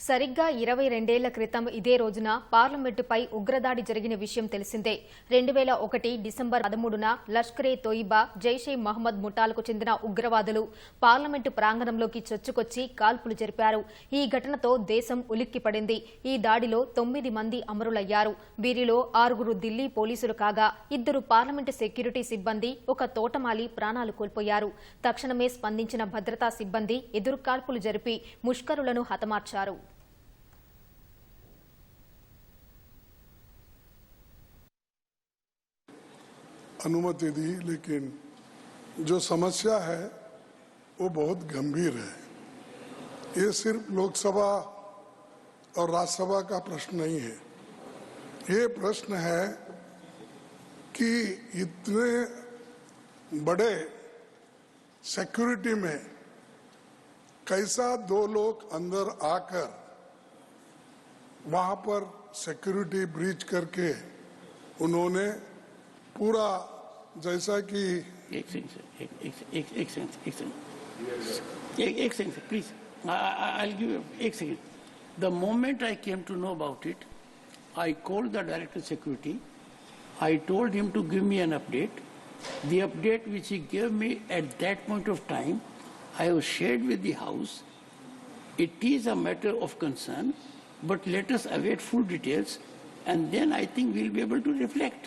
సరిగ్గా 22 ఏళ్ల క్రితం ఇదే రోజున పార్లమెంటుపై ఉగ్రదాడి జరిగిన విషయం తెలిసిందే. 2001 డిసెంబర్ 13న లష్కరే తోయిబా, జైషే మహమ్మద్ ముఠాలకు చెందిన ఉగ్రవాదులు పార్లమెంటు ప్రాంగణంలోకి చొచ్చుకొచ్చి కాల్పులు జరిపారు. ఈ ఘటనతో దేశం ఉలిక్కిపడింది. ఈ దాడిలో 9 మంది అమరులయ్యారు. వీరిలో 6 ఢిల్లీ పోలీసులు కాగా 2 పార్లమెంటు సెక్యూరిటీ సిబ్బంది, ఒక తోటమాలి ప్రాణాలు కోల్పోయారు. తక్షణమే స్పందించిన భద్రతా సిబ్బంది ఎదురుకాల్పులు జరిపి ముష్కరులను హతమార్చారు. अनुमति दी, लेकिन जो समस्या है वो बहुत गंभीर है। ये सिर्फ लोकसभा और राज्यसभा का प्रश्न नहीं है। ये प्रश्न है कि इतने बड़े सिक्योरिटी में कैसा 2 लोग अंदर आकर वहां पर सिक्योरिटी ब्रीच करके उन्होंने पूरा, जैसा कि एक second please, I'll give you एक second. The moment I came to know about it, I called the director of security. I told him to give me an update. The update which he gave me at that point of time, I have shared with the House. It is a matter of concern, but let us await full details, and then I think we'll be able to reflect.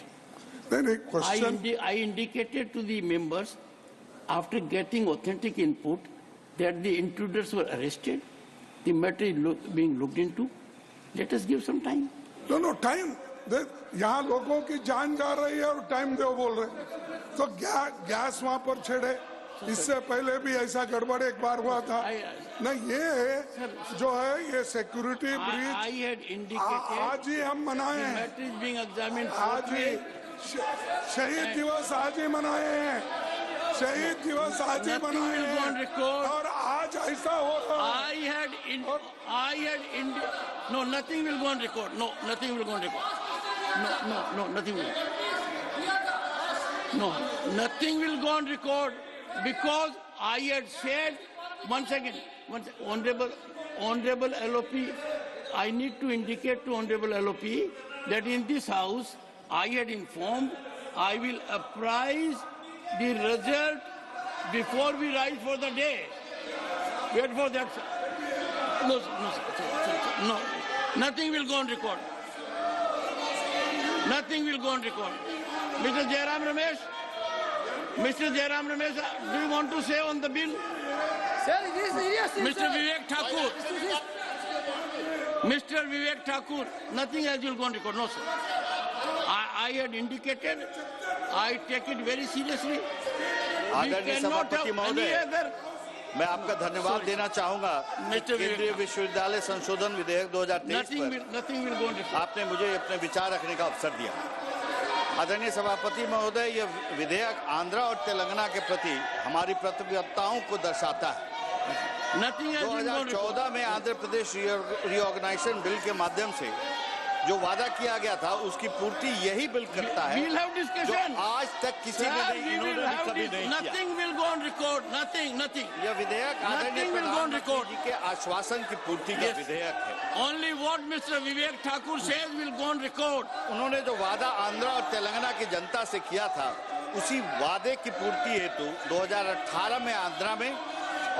I indicated to the members after getting authentic input that the intruders were arrested. The matter is being looked into. Let us give some time. No time. यहाँ लोगों की जान जा रही है और time दो बोल रहे, तो गैस वहाँ पर छेड़े। इससे पहले भी ऐसा गड़बड़ एक बार हुआ था ना। ये जो है ये सिक्योरिटी ब्रीच आज ही हम मनाए हैं। आज ही शहीद दिवस आज ही मनाए हैं। शहीद दिवस आज ही मनाए हैं और आज ऐसा हो रहा है। No, nothing will go on record. No, nothing will go on record. No, nothing will. No, nothing will go on record because I had said, one second, Honorable LOP, I need to indicate to Honorable LOP that in this house I had informed I will apprise the result before we rise for the day. Wait for that. No, nothing will go on record. Nothing will go on record. Mr. Jairam Ramesh, do you want to say on the bill? Sir, it is serious. Mr. Vivek Thakur. Mr. Vivek Thakur, nothing else will go on record. No, sir. I had indicated, I take it very seriously. आदरणीय सभापति महोदय, मैं आपका धन्यवाद देना चाहूंगा केंद्रीय विश्वविद्यालय संशोधन विधेयक 2023 पर आपने मुझे अपने विचार रखने का अवसर दिया। आदरणीय सभापति महोदय, यह विधेयक आंध्रा और तेलंगाना के प्रति हमारी प्रतिबद्धताओं को दर्शाता है। 2014 में आंध्र प्रदेश रीऑर्गेनाइजेशन बिल के माध्यम से जो वादा किया गया था उसकी पूर्ति यही बिल करता है, जो आज तक किसी ने कभी नहीं किया। यह विधेयक आदरणीय प्रधानमंत्री जी के आश्वासन की पूर्ति का विधेयक है। Only what Mr. Vivek Thakur says will go on record. उन्होंने जो वादा आंध्रा और तेलंगाना की जनता से किया था उसी वादे की पूर्ति हेतु 2018 में आंध्रा में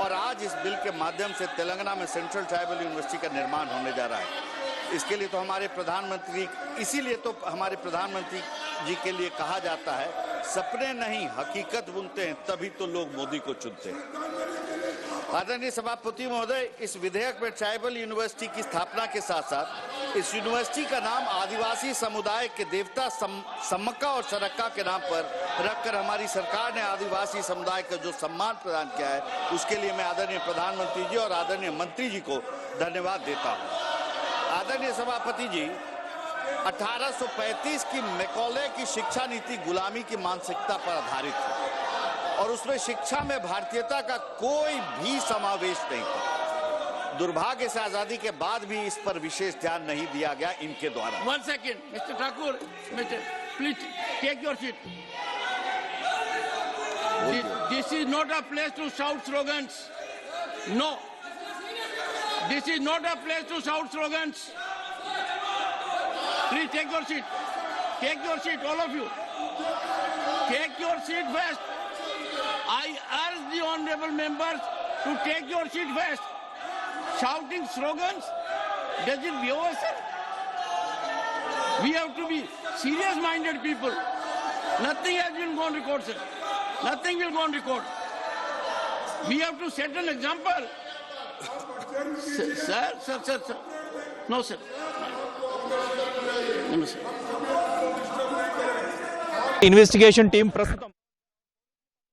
और आज इस बिल के माध्यम से तेलंगाना में सेंट्रल ट्राइबल यूनिवर्सिटी का निर्माण होने जा रहा है। इसके लिए तो इसीलिए तो हमारे प्रधानमंत्री जी के लिए कहा जाता है, सपने नहीं हकीकत बुनते हैं तभी तो लोग मोदी को चुनते हैं। आदरणीय सभापति महोदय, इस विधेयक में ट्राइबल यूनिवर्सिटी की स्थापना के साथ साथ इस यूनिवर्सिटी का नाम आदिवासी समुदाय के देवता सम्मक्का और सरक्का के नाम पर रखकर हमारी सरकार ने आदिवासी समुदाय का जो सम्मान प्रदान किया है उसके लिए मैं आदरणीय प्रधानमंत्री जी और आदरणीय मंत्री जी को धन्यवाद देता हूँ। आदरणीय सभापति जी, 1835 की मैकॉले की शिक्षा नीति गुलामी की मानसिकता पर आधारित है और उसमें शिक्षा में भारतीयता का कोई भी समावेश नहीं था। दुर्भाग्य से आजादी के बाद भी इस पर विशेष ध्यान नहीं दिया गया इनके द्वारा। One second, Mr. Thakur, please take your seat. This is not a place to shout slogans. No. This is not a place to shout slogans. Please take your seat. Take your seat, all of you. Take your seat first. I urge the honorable members to take your seat first. Shouting slogans, does it behove, sir? We have to be serious-minded people. Nothing has been on record, sir. Nothing will go on record. We have to set an example. Sir. No, sir. No, sir. Investigation team ప్రస్తుతం